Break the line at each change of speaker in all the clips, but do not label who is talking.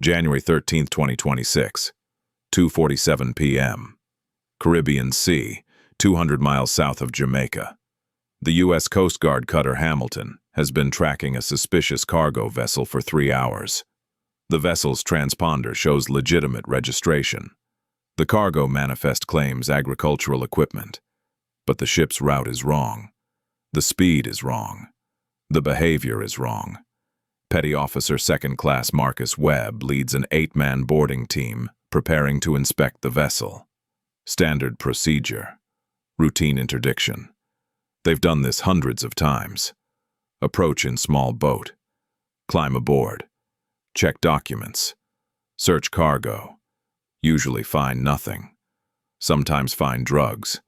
January 13, 2026, 2:47 p.m. Caribbean Sea, 200 miles south of Jamaica. The U.S. Coast Guard cutter Hamilton has been tracking a suspicious cargo vessel for 3 hours. The vessel's transponder shows legitimate registration. The cargo manifest claims agricultural equipment. But the ship's route is wrong. The speed is wrong. The behavior is wrong. Petty Officer Second Class Marcus Webb leads an 8-man boarding team preparing to inspect the vessel. Standard procedure. Routine interdiction. They've done this hundreds of times. Approach in small boat. Climb aboard. Check documents. Search cargo. Usually find nothing. Sometimes find drugs.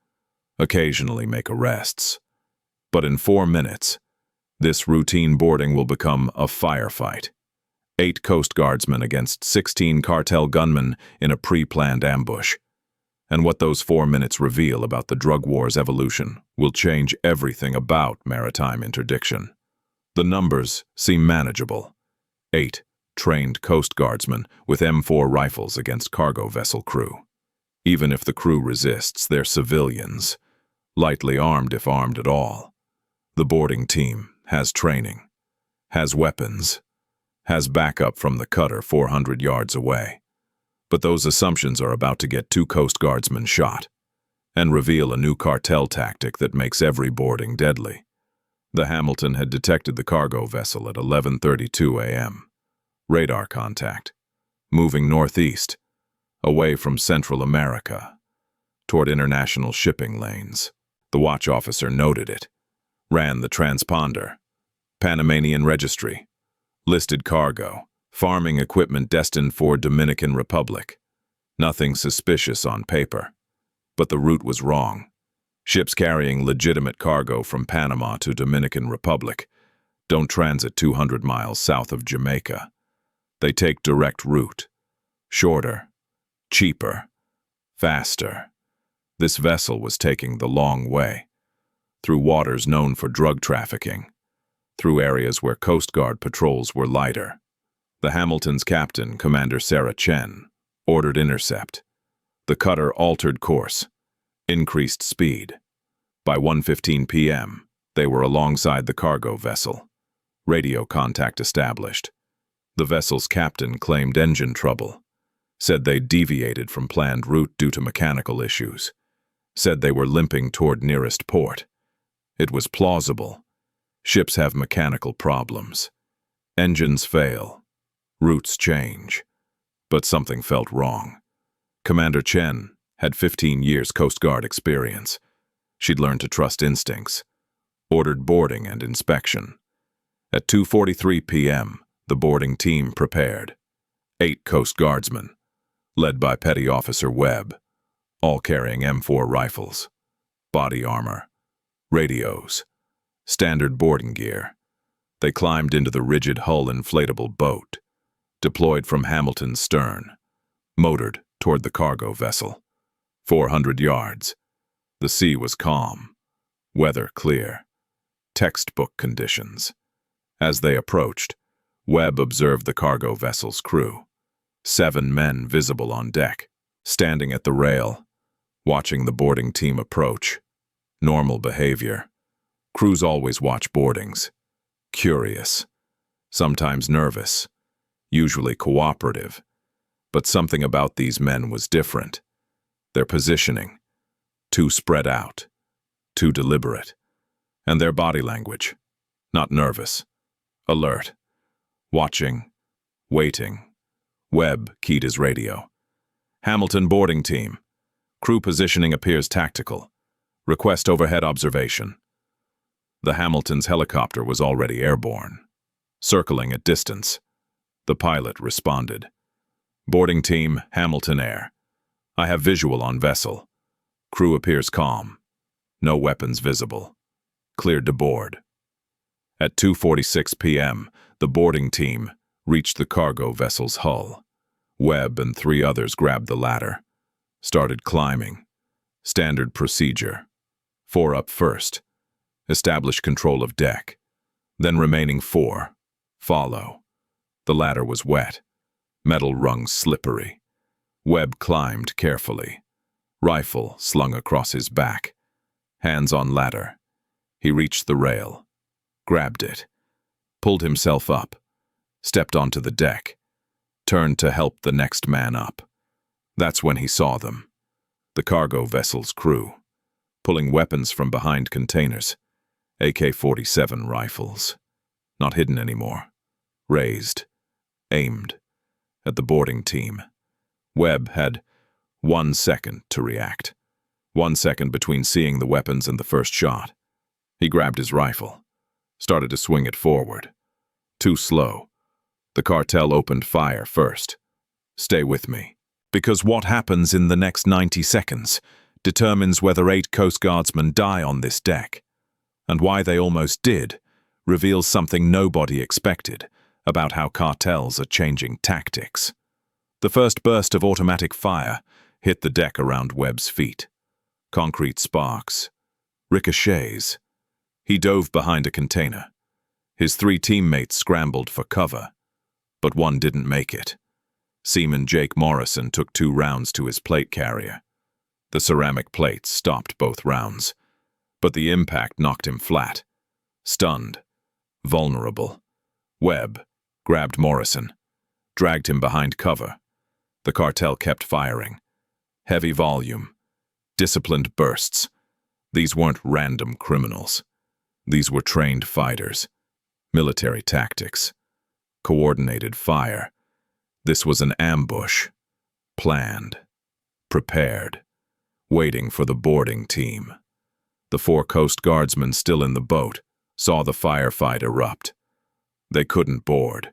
Occasionally make arrests. But in 4 minutes, this routine boarding will become a firefight. 8 Coast Guardsmen against 16 Cartel gunmen in a pre-planned ambush. And what those 4 minutes reveal about the drug war's evolution will change everything about maritime interdiction. The numbers seem manageable. 8 trained Coast Guardsmen with M4 rifles against cargo vessel crew. Even if the crew resists, they're civilians, lightly armed if armed at all. The boarding team has training, has weapons, has backup from the cutter 400 yards away. But those assumptions are about to get 2 Coast Guardsmen shot and reveal a new cartel tactic that makes every boarding deadly. The Hamilton had detected the cargo vessel at 11:32 a.m. Radar contact, moving northeast, away from Central America, toward international shipping lanes. The watch officer noted it, ran the transponder. Panamanian registry, listed cargo, farming equipment destined for Dominican Republic. Nothing suspicious on paper. But the route was wrong. Ships carrying legitimate cargo from Panama to Dominican Republic don't transit 200 miles south of Jamaica. They take direct route. Shorter, cheaper, faster. This vessel was taking the long way, through waters known for drug trafficking, through areas where Coast Guard patrols were lighter. The Hamilton's captain, Commander Sarah Chen, ordered intercept. The cutter altered course, increased speed. By 1:15 p.m., they were alongside the cargo vessel. Radio contact established. The vessel's captain claimed engine trouble, said they deviated from planned route due to mechanical issues, said they were limping toward nearest port. It was plausible. Ships have mechanical problems. Engines fail. Routes change. But something felt wrong. Commander Chen had 15 years Coast Guard experience. She'd learned to trust instincts. Ordered boarding and inspection. At 2:43 p.m., the boarding team prepared. 8 Coast Guardsmen, led by Petty Officer Webb, all carrying M4 rifles, body armor, radios, standard boarding gear. They climbed into the rigid hull inflatable boat, deployed from Hamilton's stern, motored toward the cargo vessel. 400 yards. The sea was calm, weather clear, textbook conditions. As they approached, Webb observed the cargo vessel's crew. 7 men visible on deck, standing at the rail, watching the boarding team approach. Normal behavior. Crews always watch boardings. Curious. Sometimes nervous. Usually cooperative. But something about these men was different. Their positioning. Too spread out. Too deliberate. And their body language. Not nervous. Alert. Watching. Waiting. Webb keyed his radio. Hamilton boarding team. Crew positioning appears tactical. Request overhead observation. The Hamilton's helicopter was already airborne, circling at distance. The pilot responded. Boarding team, Hamilton Air. I have visual on vessel. Crew appears calm. No weapons visible. Cleared to board. At 2:46 p.m., the boarding team reached the cargo vessel's hull. Webb and 3 others grabbed the ladder, started climbing. Standard procedure. 4 up first. Establish control of deck. Then remaining 4 follow. The ladder was wet. metal rungs slippery. Webb climbed carefully, rifle slung across his back, hands on ladder. He reached the rail, grabbed it, pulled himself up, stepped onto the deck, turned to help the next man up. That's when he saw them, the cargo vessel's crew, pulling weapons from behind containers, AK-47 rifles, not hidden anymore, raised, aimed, at the boarding team. Webb had 1 second to react. 1 second between seeing the weapons and the first shot. He grabbed his rifle, started to swing it forward. Too slow. The cartel opened fire first. Stay with me. Because what happens in the next 90 seconds determines whether 8 Coast Guardsmen die on this deck. And why they almost did reveals something nobody expected about how cartels are changing tactics. The first burst of automatic fire hit the deck around Webb's feet. Concrete sparks, ricochets. He dove behind a container. His 3 teammates scrambled for cover, but one didn't make it. Seaman Jake Morrison took 2 rounds to his plate carrier. The ceramic plates stopped both rounds, but the impact knocked him flat. Stunned, vulnerable. Webb grabbed Morrison, dragged him behind cover. The cartel kept firing. Heavy volume, disciplined bursts. These weren't random criminals. These were trained fighters. Military tactics. Coordinated fire. This was an ambush. Planned. Prepared. Waiting for the boarding team. The 4 Coast Guardsmen still in the boat saw the firefight erupt. They couldn't board.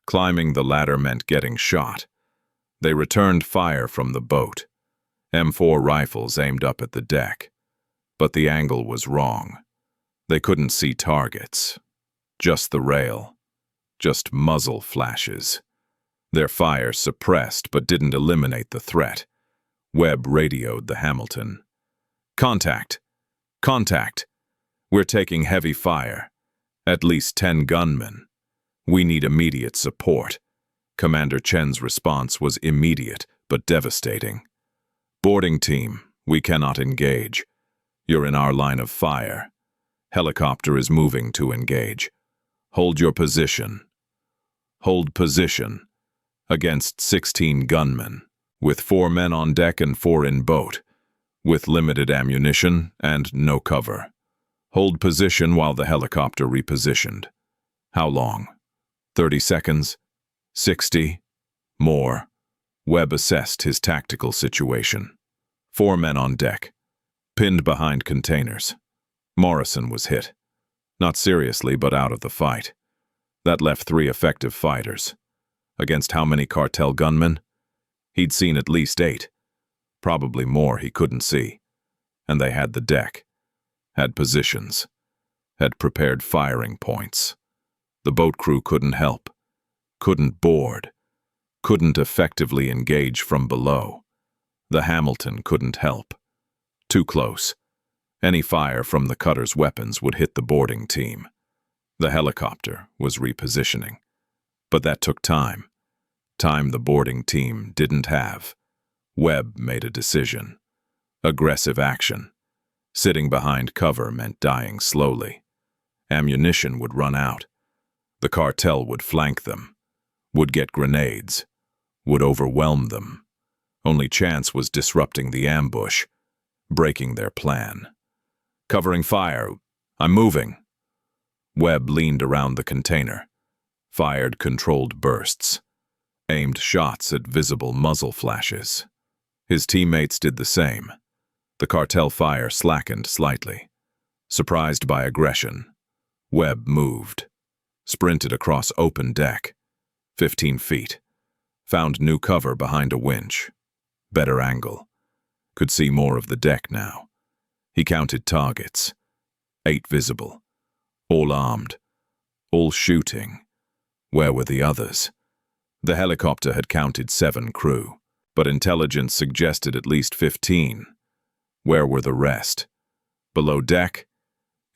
Climbing the ladder meant getting shot. They returned fire from the boat. M4 rifles aimed up at the deck. But the angle was wrong. They couldn't see targets. Just the rail. Just muzzle flashes. Their fire suppressed but didn't eliminate the threat. Webb radioed the Hamilton. Contact! Contact! We're taking heavy fire. At least 10 gunmen. We need immediate support. Commander Chen's response was immediate but devastating. Boarding team, we cannot engage. You're in our line of fire. Helicopter is moving to engage. Hold your position. Hold position. Against 16 gunmen, with 4 men on deck and 4 in boat, with limited ammunition and no cover. Hold position while the helicopter repositioned. How long? 30 seconds? 60? More. Webb assessed his tactical situation. 4 men on deck, pinned behind containers. Morrison was hit. Not seriously, but out of the fight. That left 3 effective fighters. Against how many cartel gunmen? He'd seen at least 8. Probably more he couldn't see. And they had the deck. Had positions. Had prepared firing points. The boat crew couldn't help. Couldn't board. Couldn't effectively engage from below. The Hamilton couldn't help. Too close. Any fire from the cutter's weapons would hit the boarding team. The helicopter was repositioning. But that took time. Time the boarding team didn't have. Webb made a decision. Aggressive action. Sitting behind cover meant dying slowly. Ammunition would run out. The cartel would flank them. Would get grenades. Would overwhelm them. Only chance was disrupting the ambush. Breaking their plan. Covering fire. I'm moving. Webb leaned around the container. Fired controlled bursts. Aimed shots at visible muzzle flashes. His teammates did the same. The cartel fire slackened slightly. Surprised by aggression, Webb moved. Sprinted across open deck. 15 feet. Found new cover behind a winch. Better angle. Could see more of the deck now. He counted targets. 8 visible. All armed. All shooting. Where were the others? The helicopter had counted 7 crew, but intelligence suggested at least 15. Where were the rest? Below deck?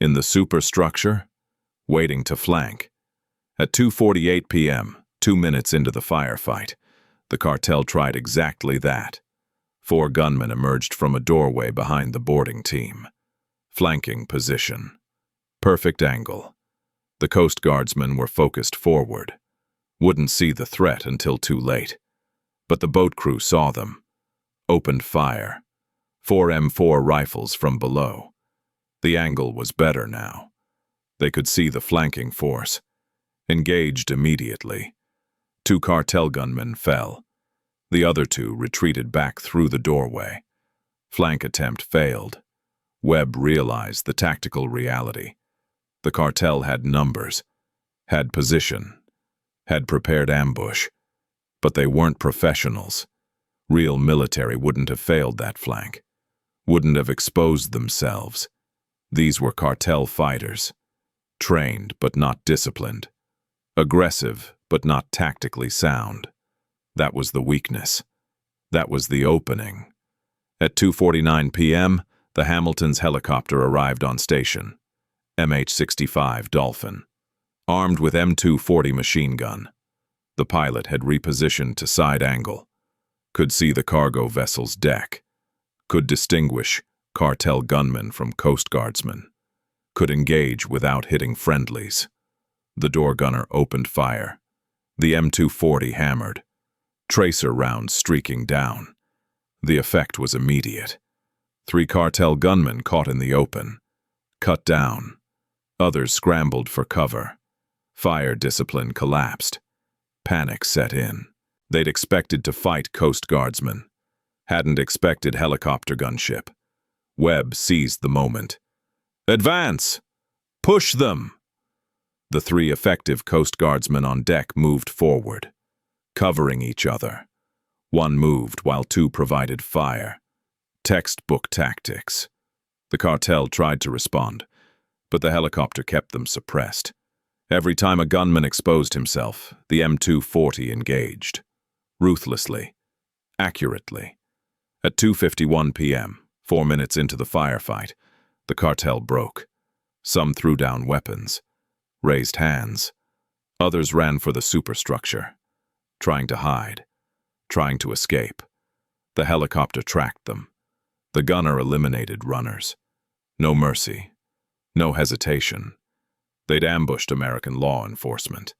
In the superstructure? Waiting to flank. At 2:48 p.m., 2 minutes into the firefight, The cartel tried exactly that. 4 gunmen emerged from a doorway behind the boarding team. Flanking position. Perfect angle. The Coast Guardsmen were focused forward. Wouldn't see the threat until too late. But the boat crew saw them. Opened fire. 4 M4 rifles from below. The angle was better now. They could see the flanking force. Engaged immediately. 2 cartel gunmen fell. The other 2 retreated back through the doorway. Flank attempt failed. Webb realized the tactical reality. The cartel had numbers, had position, had prepared ambush, but they weren't professionals. Real military wouldn't have failed that flank, wouldn't have exposed themselves. These were cartel fighters, trained but not disciplined, aggressive but not tactically sound. That was the weakness. That was the opening. At 2:49 p.m., the Hamilton's helicopter arrived on station. MH-65 Dolphin, armed with M240 machine gun. The pilot had repositioned to side angle, could see the cargo vessel's deck, could distinguish cartel gunmen from Coast Guardsmen, could engage without hitting friendlies. The door gunner opened fire. The M240 hammered, tracer rounds streaking down. The effect was immediate. 3 cartel gunmen caught in the open, cut down. Others scrambled for cover. Fire discipline collapsed. Panic set in. They'd expected to fight Coast Guardsmen. Hadn't expected helicopter gunship. Webb seized the moment. "Advance! Push them!" The 3 effective Coast Guardsmen on deck moved forward, covering each other. 1 moved while 2 provided fire. Textbook tactics. The cartel tried to respond, but the helicopter kept them suppressed. Every time a gunman exposed himself, the M240 engaged. Ruthlessly. Accurately. At 2:51 p.m., 4 minutes into the firefight, the cartel broke. Some threw down weapons, raised hands. Others ran for the superstructure, trying to hide, trying to escape. The helicopter tracked them. The gunner eliminated runners. No mercy. No hesitation. They'd ambushed American law enforcement.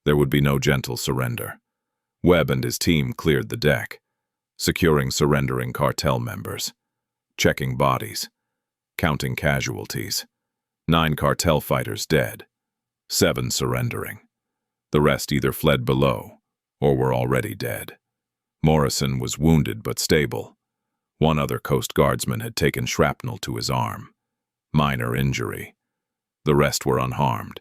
There would be no gentle surrender. Webb and his team cleared the deck, securing surrendering cartel members, checking bodies, counting casualties. 9 cartel fighters dead, 7 surrendering. The rest either fled below or were already dead. Morrison was wounded but stable. 1 other Coast Guardsman had taken shrapnel to his arm. Minor injury. The rest were unharmed.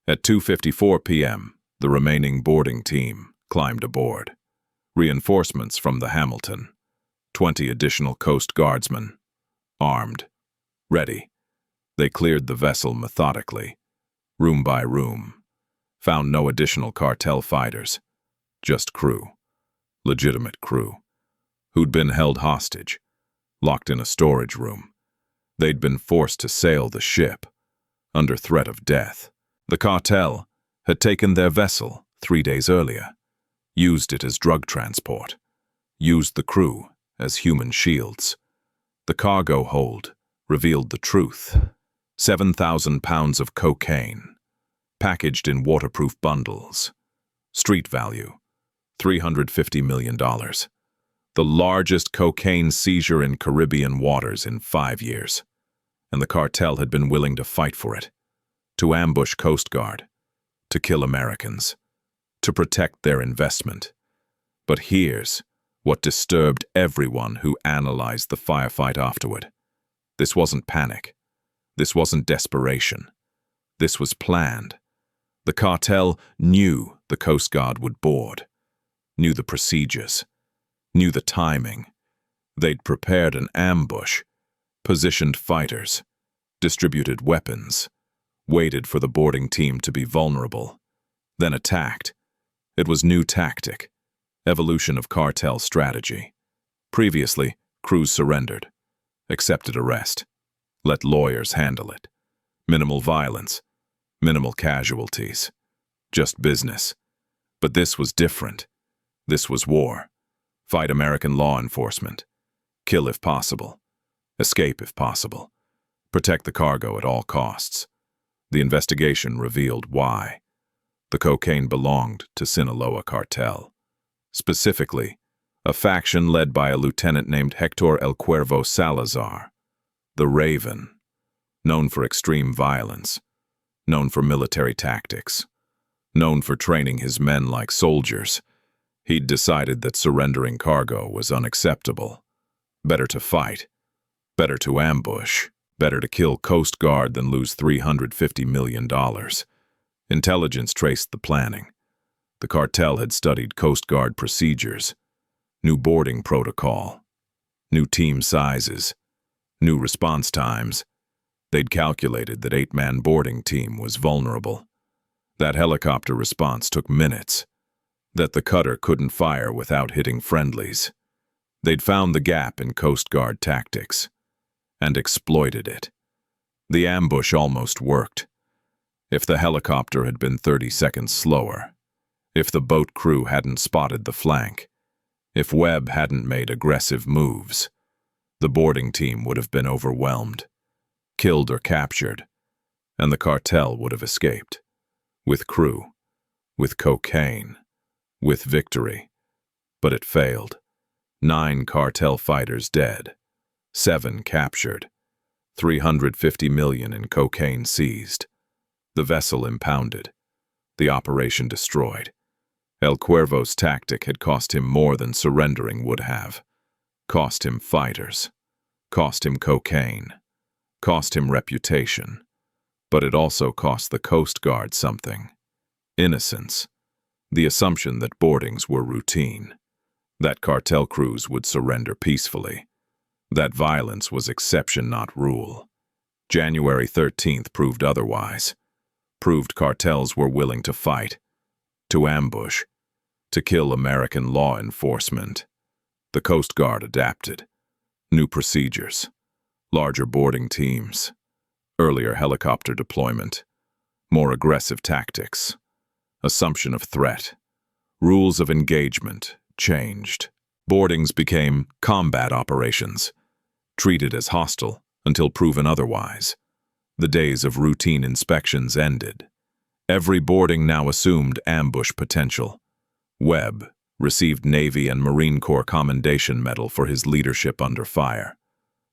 At 2:54 p.m., the remaining boarding team climbed aboard. Reinforcements from the Hamilton. 20 additional Coast Guardsmen. Armed. Ready. They cleared the vessel methodically, room by room. Found no additional cartel fighters. Just crew. Legitimate crew. Who'd been held hostage, locked in a storage room. They'd been forced to sail the ship, under threat of death. The cartel had taken their vessel 3 days earlier, used it as drug transport, used the crew as human shields. The cargo hold revealed the truth. 7,000 pounds of cocaine, packaged in waterproof bundles. Street value, $350 million. The largest cocaine seizure in Caribbean waters in 5 years. And the cartel had been willing to fight for it, to ambush Coast Guard, to kill Americans, to protect their investment. But here's what disturbed everyone who analyzed the firefight afterward. This wasn't panic. This wasn't desperation. This was planned. The cartel knew the Coast Guard would board, knew the procedures, knew the timing. They'd prepared an ambush, positioned fighters, distributed weapons, waited for the boarding team to be vulnerable, then attacked. It was new tactic, evolution of cartel strategy. Previously, crews surrendered, accepted arrest, let lawyers handle it. Minimal violence, minimal casualties, just business. But this was different. This was war. Fight American law enforcement. Kill if possible. Escape if possible. Protect the cargo at all costs. The investigation revealed why. The cocaine belonged to Sinaloa Cartel. Specifically, a faction led by a lieutenant named Hector El Cuervo Salazar, the Raven, known for extreme violence, known for military tactics, known for training his men like soldiers. He'd decided that surrendering cargo was unacceptable. Better to fight, better to ambush, better to kill Coast Guard than lose $350 million. Intelligence traced the planning. The cartel had studied Coast Guard procedures, new boarding protocol, new team sizes, new response times. They'd calculated that 8-man boarding team was vulnerable, that helicopter response took minutes, that the cutter couldn't fire without hitting friendlies. They'd found the gap in Coast Guard tactics and exploited it. The ambush almost worked. If the helicopter had been 30 seconds slower, if the boat crew hadn't spotted the flank, if Webb hadn't made aggressive moves, the boarding team would have been overwhelmed, killed or captured, and the cartel would have escaped. With crew, with cocaine, with victory. But it failed. 9 cartel fighters dead, 7 captured, $350 million in cocaine seized, the vessel impounded, the operation destroyed. El Cuervo's tactic had cost him more than surrendering would have. Cost him fighters, cost him cocaine, cost him reputation. But it also cost the Coast Guard something. Innocence. The assumption that boardings were routine, that cartel crews would surrender peacefully, that violence was exception not rule. January 13th proved otherwise. Proved cartels were willing to fight, to ambush, to kill American law enforcement. The Coast Guard adapted. New procedures, larger boarding teams, earlier helicopter deployment, more aggressive tactics, assumption of threat, rules of engagement changed. Boardings became combat operations, treated as hostile until proven otherwise. The days of routine inspections ended. Every boarding now assumed ambush potential. Webb received Navy and Marine Corps Commendation Medal for his leadership under fire.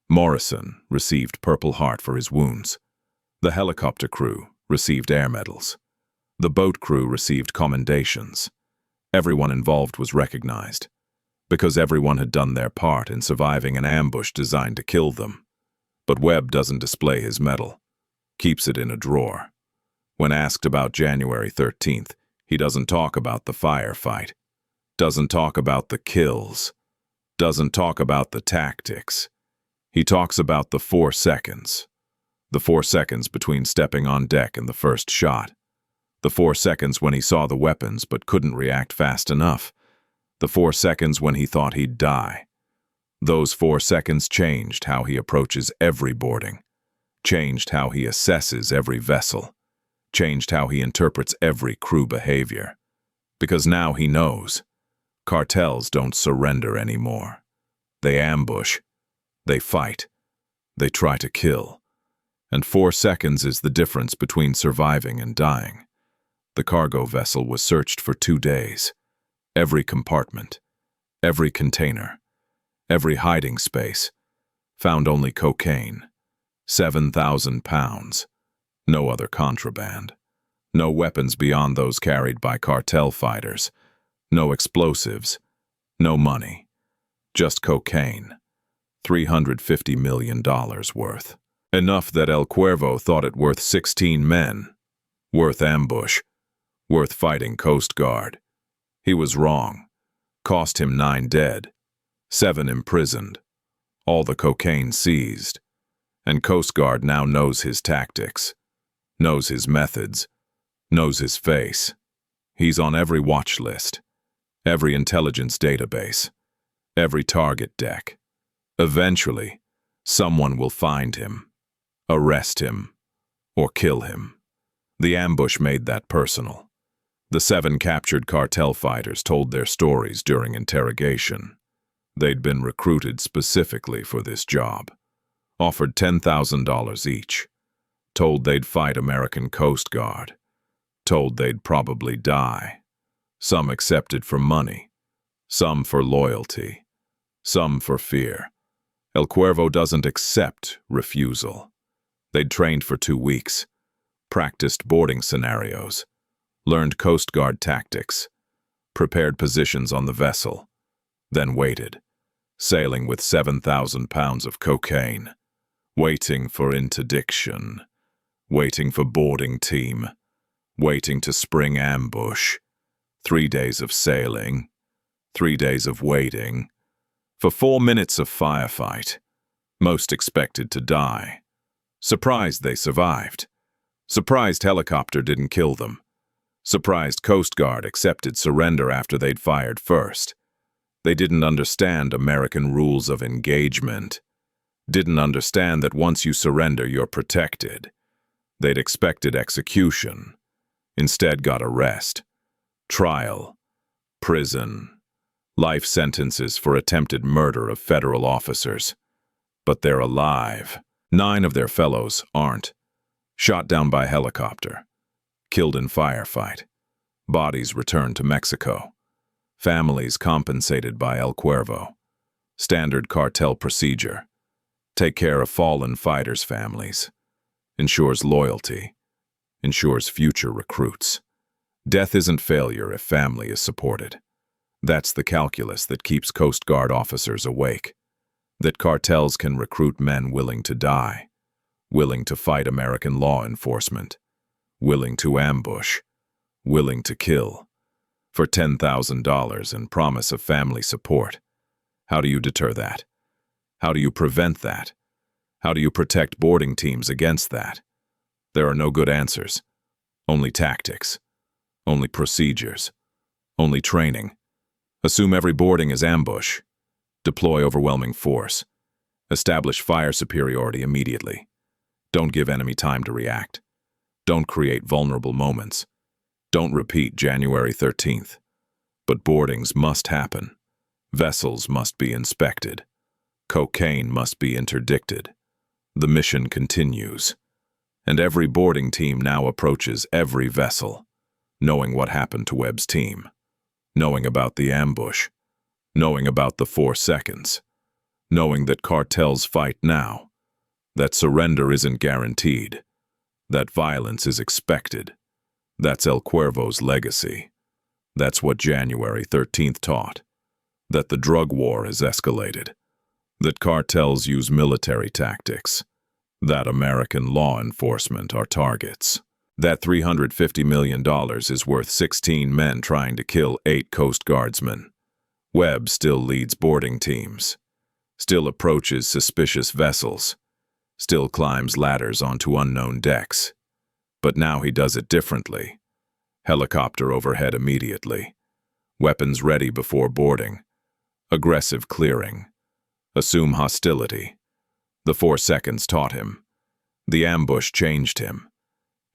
Morrison received Purple Heart for his wounds. The helicopter crew received air medals. The boat crew received commendations. Everyone involved was recognized, because everyone had done their part in surviving an ambush designed to kill them. But Webb doesn't display his medal, keeps it in a drawer. When asked about January 13th, he doesn't talk about the firefight, doesn't talk about the kills, doesn't talk about the tactics. He talks about the 4 seconds. The 4 seconds between stepping on deck and the first shot. The 4 seconds when he saw the weapons but couldn't react fast enough. The 4 seconds when he thought he'd die. Those 4 seconds changed how he approaches every boarding, changed how he assesses every vessel, changed how he interprets every crew behavior. Because now he knows, cartels don't surrender anymore. They ambush, they fight, they try to kill. And 4 seconds is the difference between surviving and dying. The cargo vessel was searched for 2 days. Every compartment, every container, every hiding space, found only cocaine, 7,000 pounds, no other contraband, no weapons beyond those carried by cartel fighters, no explosives, no money, just cocaine, $350 million worth. Enough that El Cuervo thought it worth 16 men, worth ambush, worth fighting Coast Guard. He was wrong. Cost him 9 dead, 7 imprisoned, all the cocaine seized. And Coast Guard now knows his tactics, knows his methods, knows his face. He's on every watch list, every intelligence database, every target deck. Eventually, someone will find him, arrest him, or kill him. The ambush made that personal. The 7 captured cartel fighters told their stories during interrogation. They'd been recruited specifically for this job, offered $10,000 each, told they'd fight American Coast Guard, told they'd probably die. Some accepted for money, some for loyalty, some for fear. El Cuervo doesn't accept refusal. They'd trained for 2 weeks, practiced boarding scenarios, learned Coast Guard tactics, prepared positions on the vessel, then waited, sailing with 7,000 pounds of cocaine, waiting for interdiction, waiting for boarding team, waiting to spring ambush. 3 days of sailing, 3 days of waiting, for 4 minutes of firefight. Most expected to die. Surprised they survived. Surprised helicopter didn't kill them. Surprised Coast Guard accepted surrender after they'd fired first. They didn't understand American rules of engagement. Didn't understand that once you surrender, you're protected. They'd expected execution. Instead got arrest, trial, prison, life sentences for attempted murder of federal officers. But they're alive. 9 of their fellows aren't. Shot down by helicopter. Killed in firefight. Bodies returned to Mexico. Families compensated by El Cuervo. Standard cartel procedure. Take care of fallen fighters' families. Ensures loyalty. Ensures future recruits. Death isn't failure if family is supported. That's the calculus that keeps Coast Guard officers awake. That cartels can recruit men willing to die, willing to fight American law enforcement, willing to ambush, willing to kill, for $10,000 and promise of family support. How do you deter that? How do you prevent that? How do you protect boarding teams against that? There are no good answers. Only tactics. Only procedures. Only training. Assume every boarding is ambush. Deploy overwhelming force. Establish fire superiority immediately. Don't give enemy time to react. Don't create vulnerable moments. Don't repeat January 13th. But boardings must happen. Vessels must be inspected. Cocaine must be interdicted. The mission continues. And every boarding team now approaches every vessel, knowing what happened to Webb's team, knowing about the ambush, knowing about the 4 seconds, knowing that cartels fight now, that surrender isn't guaranteed, that violence is expected. That's El Cuervo's legacy. That's what January 13th taught. That the drug war has escalated. That cartels use military tactics. That American law enforcement are targets. That $350 million is worth 16 men trying to kill 8 Coast Guardsmen. Webb still leads boarding teams. Still approaches suspicious vessels. Still climbs ladders onto unknown decks. But now he does it differently. Helicopter overhead immediately. Weapons ready before boarding. Aggressive clearing. Assume hostility. The 4 seconds taught him. The ambush changed him.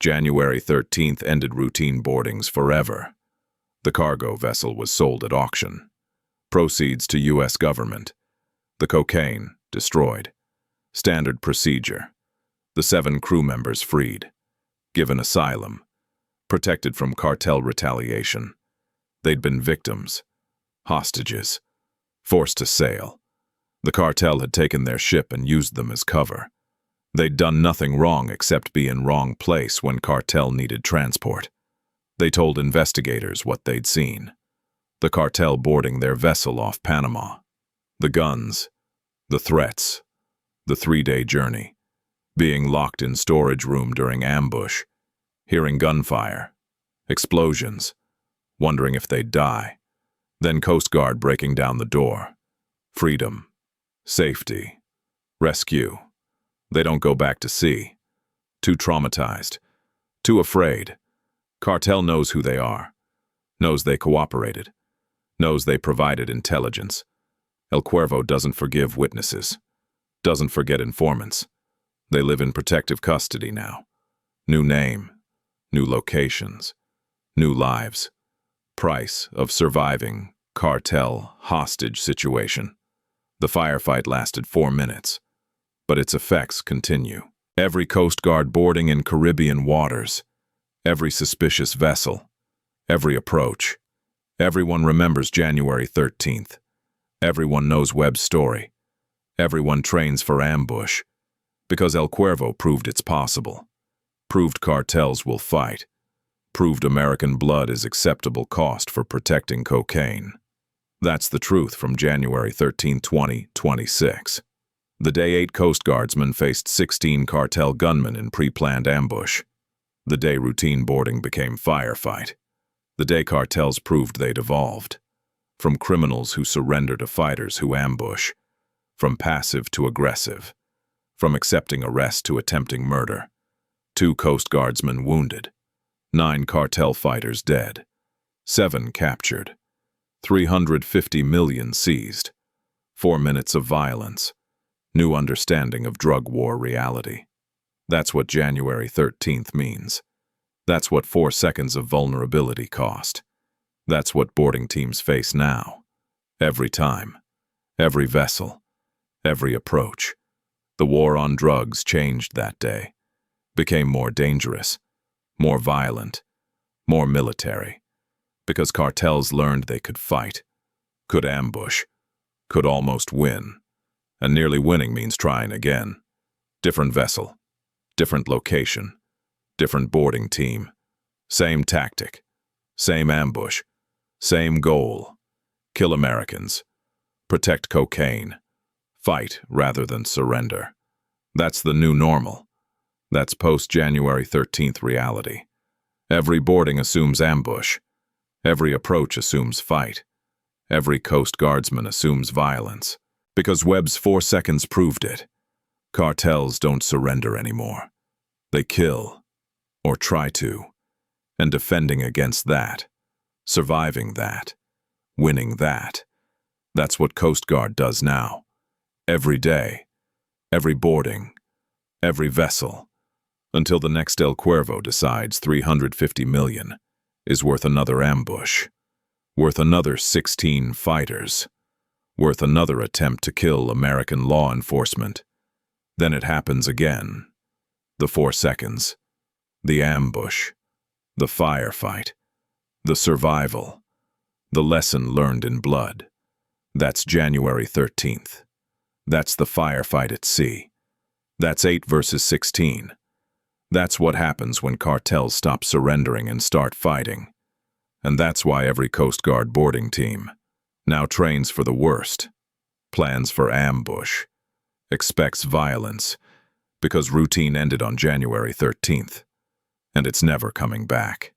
January 13th ended routine boardings forever. The cargo vessel was sold at auction. Proceeds to U.S. government. The cocaine, destroyed. Standard procedure. The 7 crew members freed. Given asylum. Protected from cartel retaliation. They'd been victims. Hostages. Forced to sail. The cartel had taken their ship and used them as cover. They'd done nothing wrong except be in wrong place when cartel needed transport. They told investigators what they'd seen. The cartel boarding their vessel off Panama. The guns. The threats. The 3-day journey. Being locked in storage room during ambush. Hearing gunfire. Explosions. Wondering if they'd die. Then Coast Guard breaking down the door. Freedom. Safety. Rescue. They don't go back to sea. Too traumatized. Too afraid. Cartel knows who they are. Knows they cooperated. Knows they provided intelligence. El Cuervo doesn't forgive witnesses. Doesn't forget informants. They live in protective custody now. New name. New locations. New lives. Price of surviving cartel hostage situation. The firefight lasted 4 minutes, but its effects continue. Every Coast Guard boarding in Caribbean waters, every suspicious vessel, every approach. Everyone remembers January 13th. Everyone knows Webb's story. Everyone trains for ambush, because El Cuervo proved it's possible. Proved cartels will fight. Proved American blood is acceptable cost for protecting cocaine. That's the truth from January 13, 2026. The day 8 Coast Guardsmen faced 16 cartel gunmen in pre-planned ambush. The day routine boarding became firefight. The day cartels proved they'd evolved. From criminals who surrender to fighters who ambush. From passive to aggressive. From accepting arrest to attempting murder. 2 Coast Guardsmen wounded. 9 cartel fighters dead. 7 captured. 350 million seized. 4 minutes of violence. New understanding of drug war reality. That's what January 13th means. That's what 4 seconds of vulnerability cost. That's what boarding teams face now. Every time. Every vessel. Every approach. The war on drugs changed that day. Became more dangerous. More violent. More military. Because cartels learned they could fight. Could ambush. Could almost win. And nearly winning means trying again. Different vessel. Different location. Different boarding team. Same tactic. Same ambush. Same goal. Kill Americans. Protect cocaine. Fight rather than surrender. That's the new normal. That's post-January 13th reality. Every boarding assumes ambush. Every approach assumes fight. Every Coast Guardsman assumes violence. Because Webb's 4 seconds proved it. Cartels don't surrender anymore. They kill. Or try to. And defending against that. Surviving that. Winning that. That's what Coast Guard does now. Every day. Every boarding. Every vessel. Until the next El Cuervo decides 350 million is worth another ambush. Worth another 16 fighters. Worth another attempt to kill American law enforcement. Then it happens again. The 4 seconds. The ambush. The firefight. The survival. The lesson learned in blood. That's January 13th. That's the firefight at sea. That's 8 versus 16. That's what happens when cartels stop surrendering and start fighting. And that's why every Coast Guard boarding team now trains for the worst, plans for ambush, expects violence, because routine ended on January 13th, and it's never coming back.